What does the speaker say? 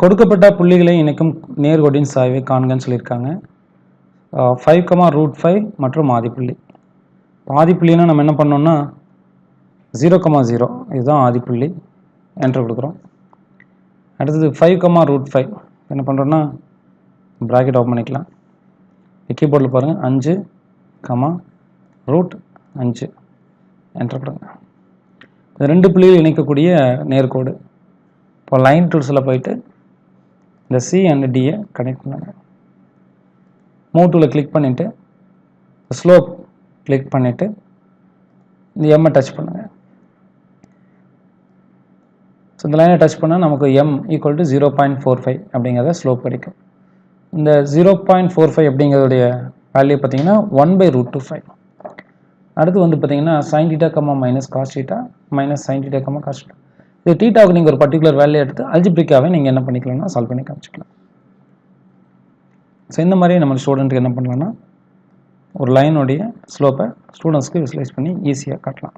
கொடுக்கப்பட்ட புள்ளிகளை இணைக்கும் நேர்கோட்டின் சாய்வை காண்கன்னு சொல்லியிருக்காங்க. 5, மற்றும் ஆதிப்புள்ளி. ஆதிப்புள்ளினா நம்ம என்ன பண்ணோம்னா 0,0 இதுதான் ஆதிப்புள்ளி. என்டர் கொடுக்குறோம். அடுத்தது 5, என்ன பண்ணுறோன்னா ப்ராக்கெட் ஓப்பன் பண்ணிக்கலாம். கீபோர்டில் பாருங்கள் 5, √5 என்டர் கொடுங்க. இந்த 2 புள்ளிகள் இணைக்கக்கூடிய நேர்கோடு. இப்போ லைன் டூல்ஸில் போயிட்டு இந்த C அண்ட் Dயை கனெக்ட் பண்ணுங்க. மூவ் டூலை கிளிக் பண்ணிவிட்டு ஸ்லோப் கிளிக் பண்ணிவிட்டு இந்த எம்மை டச் பண்ணுங்கள். ஸோ இந்த லைனை டச் பண்ணால் நமக்கு M = 0.45 அப்படிங்கிறத ஸ்லோப் கிடைக்கும். இந்த 0.45 அப்படிங்கிறதுடைய வேல்யூ பார்த்தீங்கன்னா 1/√5. அடுத்து வந்து பார்த்தீங்கன்னா sin θ, -cos θ, -sin θ, cos θ. இது தீட்டாவுக்கு நீங்கள் ஒரு பர்டிகுலர் வேல்யூ எடுத்து அல்ஜிப்ரிக்காவே நீங்கள் என்ன பண்ணிக்கலாம்னா சால்வ் பண்ணி காமிச்சிக்கலாம். ஸோ இந்த மாதிரி நம்ம ஸ்டூடெண்ட்டுக்கு என்ன பண்ணலாம்னா ஒரு லைனுடைய ஸ்லோப்பை ஸ்டூடெண்ட்ஸ்க்கு விசுவலைஸ் பண்ணி ஈஸியாக காட்டலாம்.